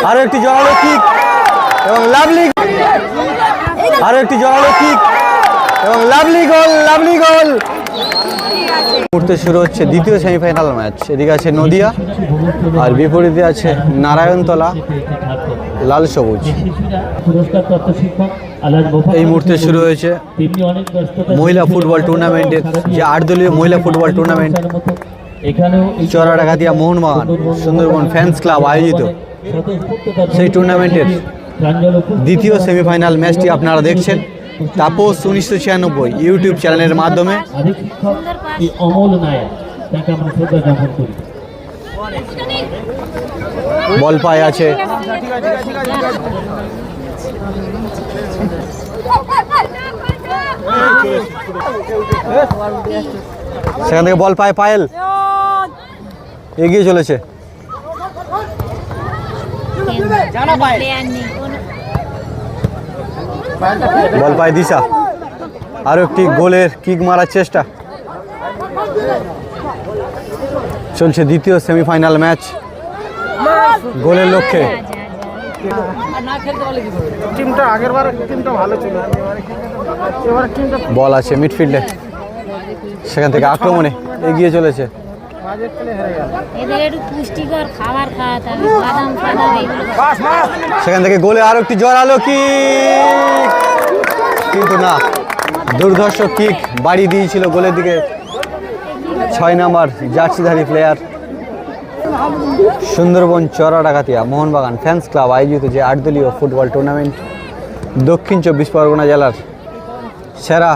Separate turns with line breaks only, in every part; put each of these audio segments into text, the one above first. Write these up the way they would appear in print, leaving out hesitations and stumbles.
আরো একটি জোরালো কিক এবং লাভলি, আরো একটি জোরালো কিক এবং লাভলি গোল, লাভলি গোল। মুহূর্তে শুরু হচ্ছে দ্বিতীয় সেমিফাইনাল ম্যাচ। এদিকে আছে নদিয়া আর বিপরীতে আছে নারায়ণতলা লাল সবুজ। এই মুহূর্তে শুরু হয়েছে মহিলা ফুটবল টুর্নামেন্টের যে 8 দলীয় মহিলা football tournament Charadangatia Mohun Bagan Sundarban fans club আয়োজিত সেই টুর্নামেন্টের দ্বিতীয় সেমিফাইনাল ম্যাচটি আপনারা দেখছেন তাপস 1996 ইউটিউব চ্যানেলের মাধ্যমে। বল পায়ে আছে সেখান থেকে বল পায় পায়েল, এগিয়ে চলেছে। বল পায় দিশা, আরো একটি গোলের কিক মারার চেষ্টা। চলছে দ্বিতীয় সেমিফাইনাল ম্যাচ গোলের লক্ষ্যে। বল আছে মিডফিল্ডে, সেখান থেকে আক্রমণে এগিয়ে চলেছে। সেখান থেকে গোলে আরো একটি জোরালো কিক, কিন্তু না, দুর্ধর্ষ কিক বাড়ি দিয়েছিল গোলের দিকে 6 নম্বর জার্সিধারী player. Sundarban Charadangatia Mohun Bagan fans club আয়োজিত যে 8 দলীয় ফুটবল টুর্নামেন্ট দক্ষিণ 24 পরগনা জেলার সেরা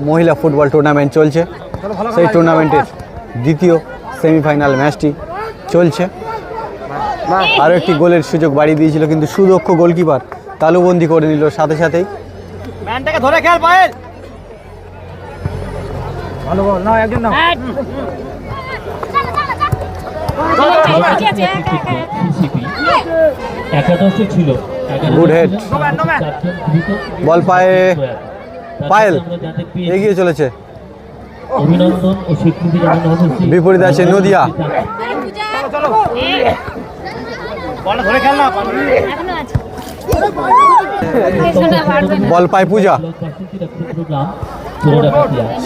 মহিলা ফুটবল টুর্নামেন্ট চলছে। সেই টুর্নামেন্টের দ্বিতীয় সেমিফাইনাল ম্যাচটি চলছে। আরও একটি গোলের সুযোগ বাড়িয়ে দিয়েছিল, কিন্তু সুদক্ষ গোলকিপার তালুবন্দি করে নিল সাথে সাথেই। গুড হেড, বল পায়ে পায়েল, এগিয়ে চলেছে।
অভিনন্দন ও স্বীকৃতি জানানো।
বিপরীতে আছে নদিয়া, বল পায় পূজা,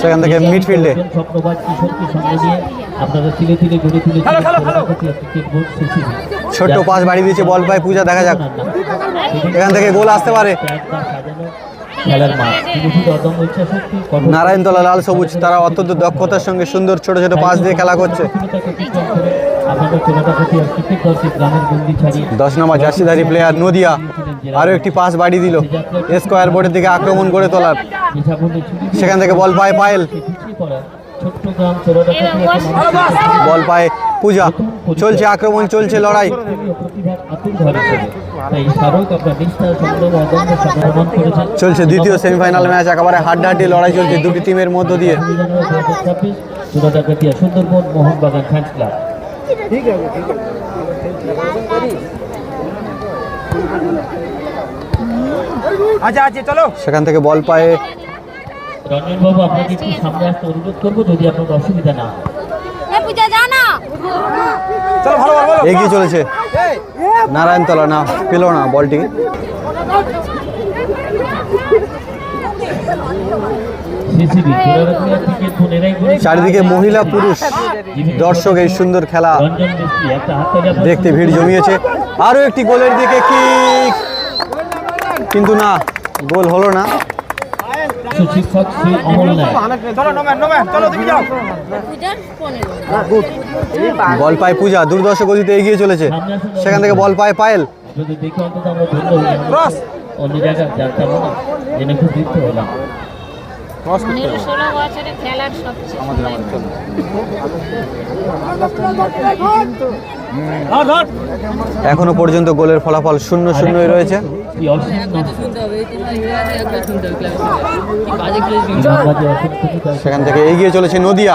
সেখান থেকে মিডফিল্ডে ছোট্ট পাস বাড়িয়ে দিয়েছে, বল পায় পূজা, দেখা যাক এখান থেকে গোল আসতে পারে। নারায়ণতলা লাল সবুজ তারা অত্যন্ত দক্ষতার সঙ্গে সুন্দর ছোট ছোট পাস দিয়ে খেলা করছে। 10 নম্বর জার্সিধারী প্লেয়ার নদিয়া আরও একটি পাস বাড়িয়ে দিল স্কোয়ার বোর্ডের দিকে আক্রমণ করে তোলার। সেখান থেকে বল পায় পায়েল, বল পায় পূজা, চলছে আক্রমণ, চলছে লড়াই। চলছে দ্বিতীয় সেমিফাইনাল ম্যাচ, একেবারে হাড্ডাহাড্ডি লড়াই চলছে দুটি টিমের মধ্য দিয়ে।
Sundarban Mohun Bagan fans club.
সেখান থেকে বল পায়ে
রঞ্জন বাবু, আপনাকে একটু সামনে আসতে অনুরোধ করবো যদি আপনার অসুবিধা না।
এগিয়ে চলেছে নারায়ণতলা, না পেল না বলটি। চারিদিকে মহিলা পুরুষ দর্শক এই সুন্দর খেলা দেখতে ভিড় জমিয়েছে। আরো একটি গোলের দিকে কিক, কিন্তু না, গোল হলো না। বল পায় পূজা, দুর্দর্শ গতিতে এগিয়ে চলেছে। সেখান থেকে বল পায় পায়েল, এখনো পর্যন্ত গোলের ফলাফল 0-0 রয়েছে। সেখান থেকে এগিয়ে চলেছে নদিয়া।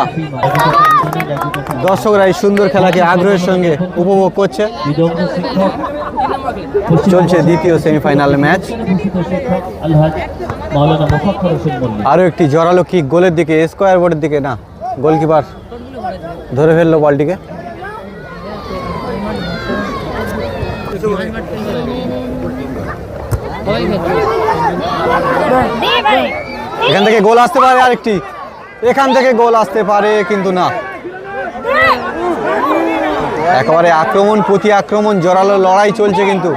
দর্শকরা এই সুন্দর খেলাকে আগ্রহের সঙ্গে উপভোগ করছে। চলছে দ্বিতীয় সেমিফাইনাল ম্যাচ। আরো একটি জোরালো কিক গোলের দিকে, স্কোয়ার বোর্ডের দিকে, না, গোলকিপার ধরে ফেললো বলটিকে। এখান থেকে গোল আসতে পারে, আরেকটি এখান থেকে গোল আসতে পারে কিন্তু না। একেবারে আক্রমণ প্রতি আক্রমণ, জোরালো লড়াই চলছে, কিন্তু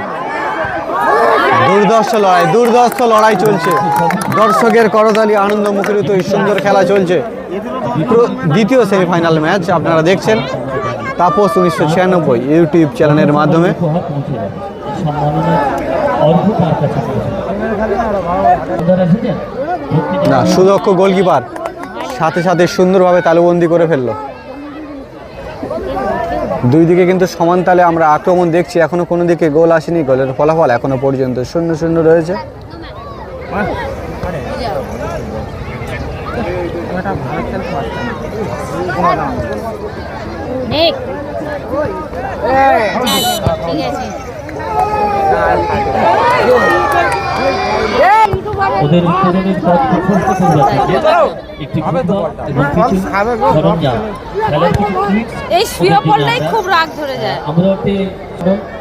দুর্ধর্ষ লড়াই চলছে। দর্শকের করতালি, আনন্দ মুখরিত এই সুন্দর খেলা চলছে। দ্বিতীয় সেমিফাইনাল ম্যাচ আপনারা দেখছেন তাপস 1996 ইউটিউব চ্যানেলের মাধ্যমে। না, সুদক্ষ গোলকিপার সাথে সাথে সুন্দরভাবে তালুবন্দি করে ফেললো। দুই দিকে কিন্তু সমান তালে আমরা আক্রমণ দেখছি, এখনো কোনো দিকে গোল আসেনি। গোলের ফলাফল এখনো পর্যন্ত 0-0 রয়েছে।
ওদের উত্তরণের পথ প্রশস্ত করে যাচ্ছে। একটি ফুটবল এবং কিছু সরঞ্জাম, খেলার কিছু ট্রিক্স
এই শুয়ে পড়লেই খুব রাগ ধরে যায়।
আমরা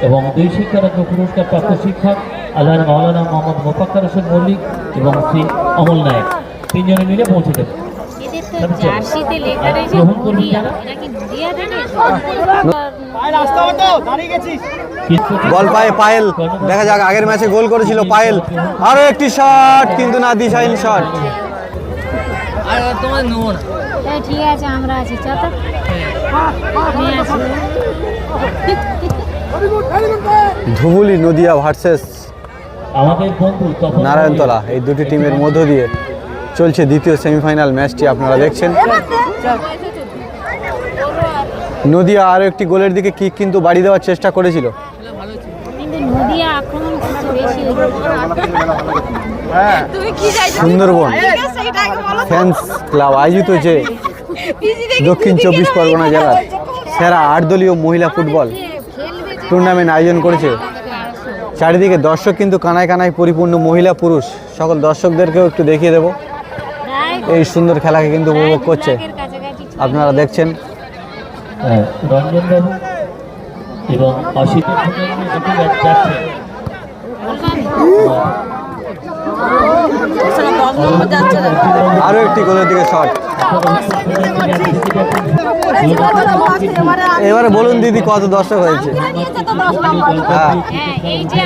এবং দুই শিক্ষারত্ন পুরস্কার প্রাপ্ত শিক্ষক আল্লাহ মাওলানা মোহাম্মদ মোফাক্কার হোসেন মল্লিক এবং শ্রী অমল নায়ক তিনজনে মিলে পৌঁছে দেবে। গ্রহণ করবেন যারা।
বল পায়ে পায়েল, দেখা যাক, আগের ম্যাচে গোল করেছিল পায়েল। আরো একটি শট, কিন্তু না, দিশাহীন শট।
ঠিক আছে, আমরা আছি, চলো
ধুবুলি নদিয়া ভার্সেস
আমাদের বন্ধু
নারায়ণতলা, এই দুটি টিমের মধ্য দিয়ে চলছে দ্বিতীয় সেমিফাইনাল ম্যাচটি আপনারা দেখছেন। নদিয়া আরও একটি গোলের দিকে কিক কিন্তু বাড়ি দেওয়ার চেষ্টা করেছিল,
কিন্তু নদিয়া আক্রমণ করতে বেশি।
সুন্দরবন ফ্যান্স ক্লাব আয়োজিত যে দক্ষিণ 24 পরগনা জেলার সেরা 8 দলীয় মহিলা ফুটবল টুর্নামেন্ট আয়োজন করেছে। চারিদিকে দর্শক কিন্তু কানায় কানায় পরিপূর্ণ, মহিলা পুরুষ সকল দর্শকদেরকেও একটু দেখিয়ে দেব। এই সুন্দর খেলাকে কিন্তু উপভোগ করছে, আপনারা দেখছেন।
রঞ্জন বাবু এবং অসিত যাচ্ছে।
আরো একটি গোলের দিকে শট। এবারে বলুন দিদি, কত দর্শক হয়েছে?
হ্যাঁ, এই যে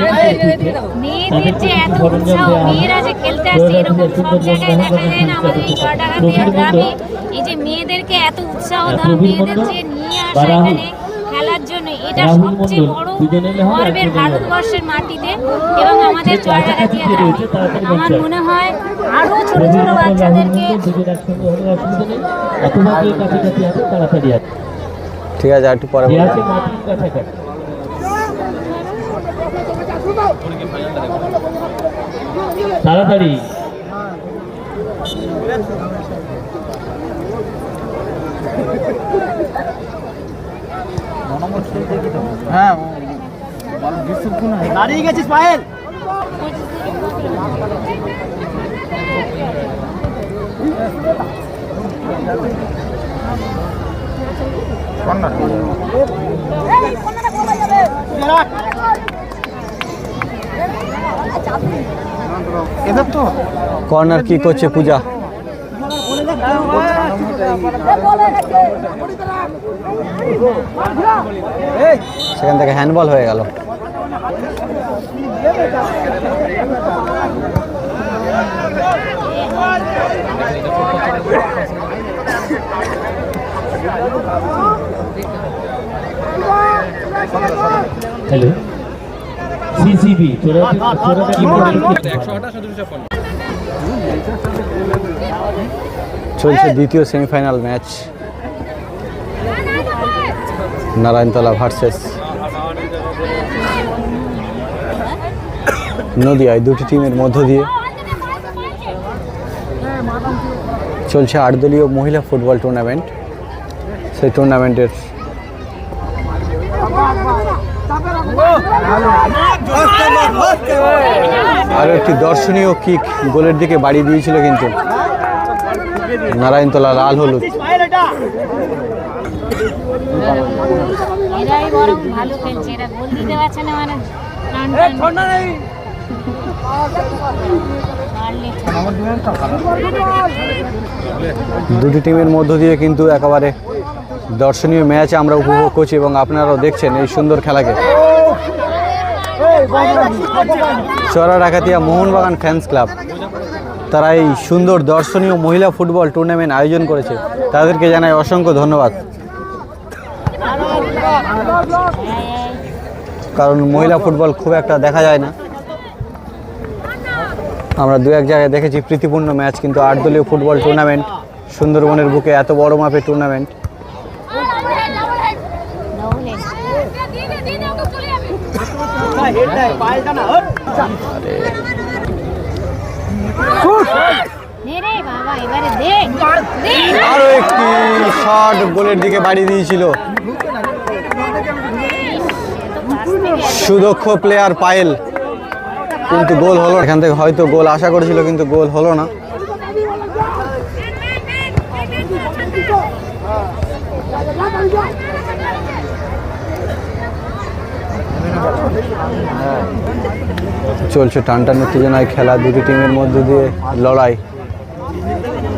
মেয়েদের যে এত উৎসাহ, মেয়েরা যে খেলতে আসছে, এরকম সব জায়গায় দেখা যায় না। আমাদের এই চুয়াডাঙ্গা গ্রামে এই যে মেয়েদেরকে এত উৎসাহ দেওয়া, মেয়েদের যে নিয়ে আসা এখানে খেলার জন্য, এটা সবচেয়ে বড় গর্বের ভারতবর্ষের মাটিতে এবং আমাদের চুয়াডাঙ্গা গ্রামে। আমার মনে হয় আরো ছোট ছোট বাচ্চাদেরকে।
ঠিক আছে, একটু পরে
তাড়াতাড়ি
হ্যাঁ, দাঁড়িয়ে গেছিস পায়েল।
কর্নার কি করছে পূজা? সেখান থেকে হ্যান্ডবল হয়ে গেল।
হ্যালো সিসিবি
চলছে দ্বিতীয় সেমিফাইনাল ম্যাচ, নারায়ণতলা ভার্সেস নদিয়ায়। দুটি টিমের মধ্য দিয়ে চলছে 8 দলীয় মহিলা ফুটবল টুর্নামেন্ট। সেই টুর্নামেন্টের আরও একটি দর্শনীয় কিক গোলের দিকে বাড়িয়ে দিয়েছিল কিন্তু নারায়ণতলা লাল হলুদ।
এরাই বরং ভালো খেলছে, এরা গোল দিতে পারছে না মানে
দুটি টিমের মধ্য দিয়ে কিন্তু একেবারে দর্শনীয় ম্যাচ আমরা উপভোগ করছি এবং আপনারাও দেখছেন এই সুন্দর খেলাকে। চড়া ডাকাতিয়া মোহনবাগান ফ্যান্স ক্লাব তারা এই সুন্দর দর্শনীয় মহিলা ফুটবল টুর্নামেন্ট আয়োজন করেছে, তাদেরকে জানাই অসংখ্য ধন্যবাদ। কারণ মহিলা ফুটবল খুব একটা দেখা যায় না, আমরা দু এক জায়গায় দেখেছি প্রীতিপূর্ণ ম্যাচ, কিন্তু 8 দলীয় ফুটবল টুর্নামেন্ট সুন্দরবনের বুকে এত বড় মাপের টুর্নামেন্ট। আরো একটি শট গোলের দিকে বাড়ি দিয়েছিল সুদক্ষ প্লেয়ার পায়েল, কিন্তু গোল হলো। এখান থেকে হয়তো গোল আশা করেছিল কিন্তু গোল হলো না। চলছে টানটান উত্তেজনায় খেলা, দুটি টিমের মধ্যে দিয়ে লড়াই।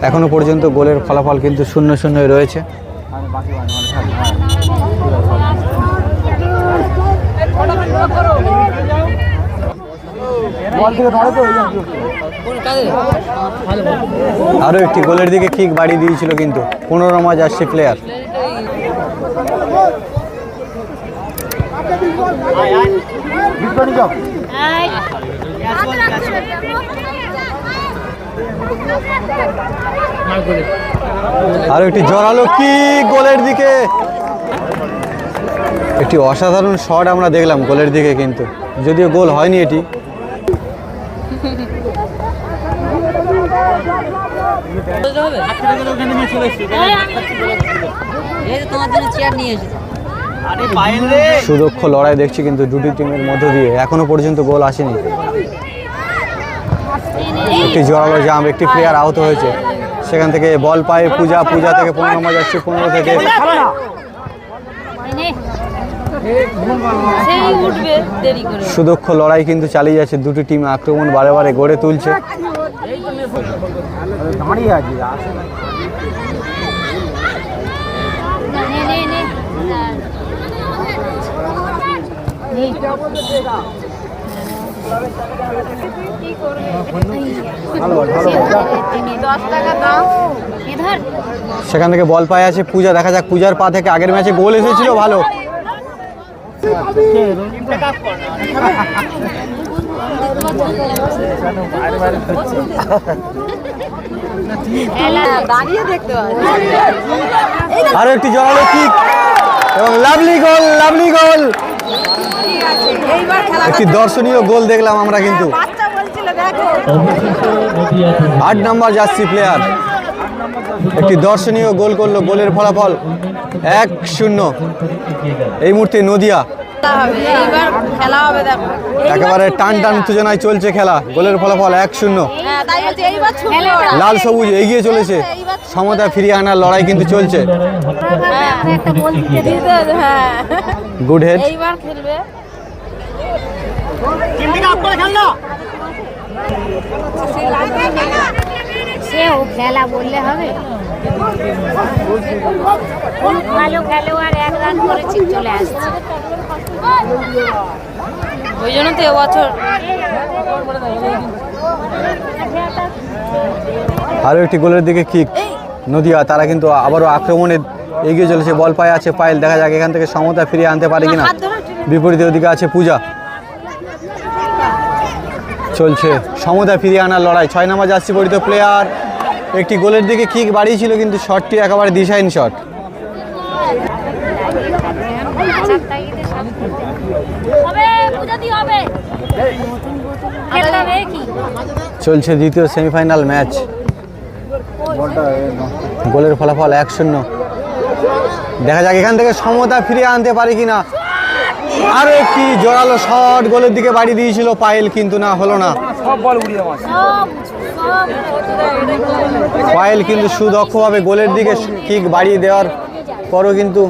এখনো পর্যন্ত গোলের ফলাফল কিন্তু 0-0 রয়েছে। আরো একটি গোলের দিকে কিক বাড়িয়ে দিয়েছিল কিন্তু 15 নম্বর জার্সি প্লেয়ার। আরো একটি জোরালো কিক গোলের দিকে, একটি অসাধারণ শট আমরা দেখলাম গোলের দিকে, কিন্তু যদিও গোল হয়নি এটি। সুদক্ষ লড়াই দেখছি কিন্তু দুটি টিমের মধ্য দিয়ে, এখনো পর্যন্ত গোল আসেনি। একটি জোরালো জাম্প, একটি প্লেয়ার আহত হয়েছে, সেখান থেকে বল পায় পূজা, পূজা থেকে 15 নম্বর যাচ্ছে, 15 থেকে সুদক্ষ লড়াই কিন্তু চালিয়ে যাচ্ছে, দুটি টিম আক্রমণ বারে বারে গড়ে তুলছে। সেখান থেকে বল পায়ে আছে পূজা, দেখা যাক পূজার পা থেকে আগের ম্যাচে গোল এসেছিল ভালো। আরো একটি জোরালো কিক এবং লাভলি গোল, লাভলি গোল। একটি দর্শনীয় গোল দেখলাম আমরা কিন্তু। 8 নম্বর জার্সি প্লেয়ার একটি দর্শনীয় গোল করলো, গোলের ফলাফল 1-0। এই মুহূর্তে নদিয়া একেবারে টান টান উত্তেজনায় চলছে খেলা, গোলের ফলাফল 1-0। লাল সবুজ এগিয়ে চলেছে, সমতা ফিরিয়ে আনার লড়াই কিন্তু চলছে। Good head.
সেও খেলা বললে হবে, ভালো খেলোয়াড় 1 রান করে চলে আসছে,
ওই জন্য তো এবছর।
আরো একটি গোলের দিকে কিক নদিয়া, তারা কিন্তু আবারও আক্রমণে এগিয়ে চলেছে, বল পায়ে আছে পায়েল, দেখা যাক এখান থেকে সমতা ফিরিয়ে আনতে পারে কিনা। বিপরীত ওদিকে আছে পূজা, চলছে সমতা ফিরিয়ে আনার লড়াই। 6 নম্বর জার্সি পরিহিত প্লেয়ার একটি গোলের দিকে কিক বাড়িয়েছিল কিন্তু শটটি একেবারে দিশাহীন শট। চলছে দ্বিতীয় সেমিফাইনাল ম্যাচ, গোলের ফলাফল 1-0। দেখা যাক এখান থেকে সমতা ফিরিয়ে আনতে পারে কিনা। আরো একটি জোরালো শট গোলের দিকে বাড়ি দিয়েছিল পায়েল, কিন্তু না হলো না। পায়েল কিন্তু সুদক্ষভাবে গোলের দিকে কিক বাড়িয়ে দেওয়ার পরও কিন্তু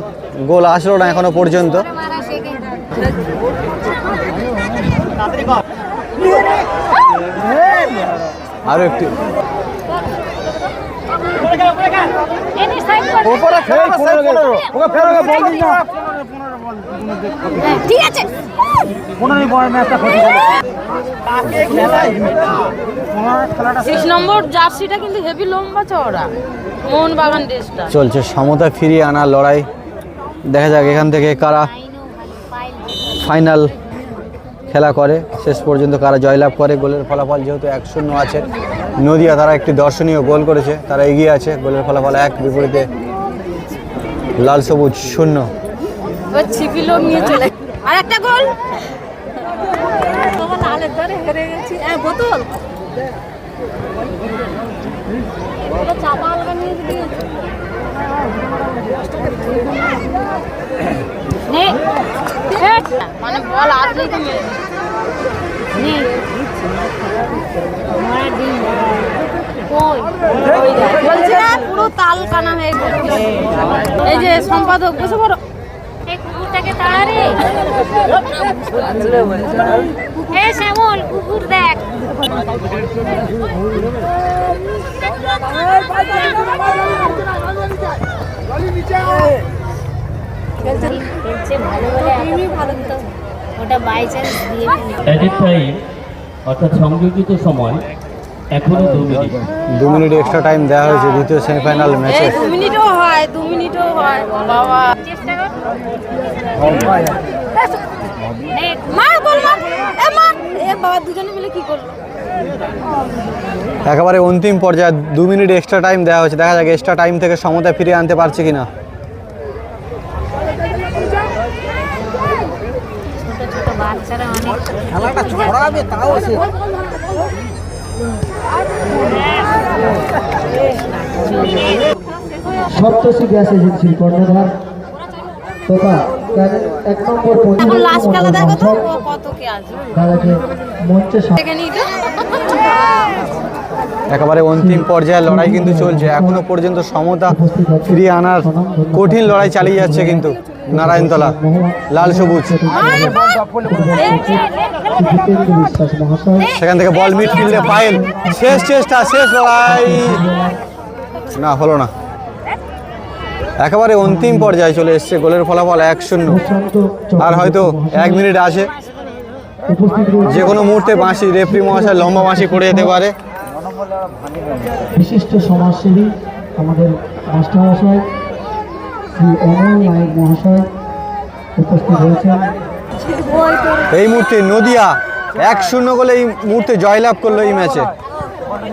গোল আসলো না এখনো পর্যন্ত।
মারা শেখে
আরো একটি
এনে সাইড কর ঠিক আছে
6 নম্বর জার্সিটা কিন্তু হেভি লম্বা চওড়া মোহনবাগান ড্রেসটা।
চলছে সমতা ফিরিয়ে আনার লড়াই। দেখা যাক এখান থেকে কারা ফাইনাল খেলা করে, শেষ পর্যন্ত কারা জয়লাভ করে। গোলের ফলাফল যেহেতু 1-0 আছে, নদিয়া তারা একটি দর্শনীয় গোল করেছে, তারা এগিয়ে আছে। গোলের ফলাফল 1, বিপরীতে লাল সবুজ 0।
ওই ছিপিলো নিয়ে চলে আর একটা গোল তোমার লালের ধরে হেরে গেছি। বোতল চাপা আলগা নিয়ে দিয়েছে
নে
মানে বল আসলেই তো মেরে দিচ্ছে।
নে মারা ডিম কই
বলছি না পুরো তাল কানা হয়ে গেছে। এই যে সম্পাদক বসে বড়
এই কুকুরটাকে তাড়া রে এ শ্যামল কুকুর দেখ খেলছে ভালো বলে এখনই ভালো তো ওটা বাই চান্স দিয়ে
অ্যাডেড টাইম অর্থাৎ সংযোজিত সময় এখনো 2 মিনিট।
2 মিনিট এক্সট্রা টাইম দেওয়া হয়েছে দ্বিতীয় সেমিফাইনাল ম্যাচে।
2 মিনিটও হয় 2 মিনিটও হয় বাবা
চেষ্টা কর নে
মার বল মার এ মার এ বাবা দুজনে মিলে কি করলো।
একেবারে অন্তিম পর্যায়ে 2 মিনিট এক্সট্রা টাইম দেওয়া হয়েছে। দেখা যাক এক্সট্রা টাইম থেকে সমতা ফিরিয়ে আনতে পারছে কিনা।
ছোট ছোট বাচ্চারা অনেক
খেলাটা ছড়াবে তাও আছে।
সপ্তশী গ্যাস এজেন্সির কর্ণধার তথা 1 নম্বর
এখন লাস্ট খেলা দেখো তো ও কত কে আছে
তাদেরকে মঞ্চে
দেখে নিই তো
একেবারে অন্তিম পর্যায়ে লড়াই কিন্তু চলছে, এখনো পর্যন্ত সমতা ফিরিয়ে আনার কঠিন লড়াই চালিয়ে যাচ্ছে কিন্তু নারায়ণতলা লাল সবুজ।
বিশ্বাস মহাশয়
সেখান থেকে বল মিডফিল্ডে পাইল, শেষ চেষ্টা, শেষ লড়াই, না হলো না। একেবারে অন্তিম পর্যায়ে চলে এসছে, গোলের ফলাফল 1-0। আর হয়তো 1 মিনিট আছে,
উপস্থিত রয়েছে
যে কোনো মুহূর্তে বাঁশি রেফরি মহাশয় লম্বা বাঁশি করে যেতে পারে।
বিশিষ্ট সমাজসেবী আমাদের মাস্টার মহাশয় শ্রী অমল নায়ক মহাশয় উপস্থিত হয়েছেন।
এই মুহূর্তে নদিয়া 1-0 গোলে এই মুহূর্তে জয়লাভ করলো এই ম্যাচে।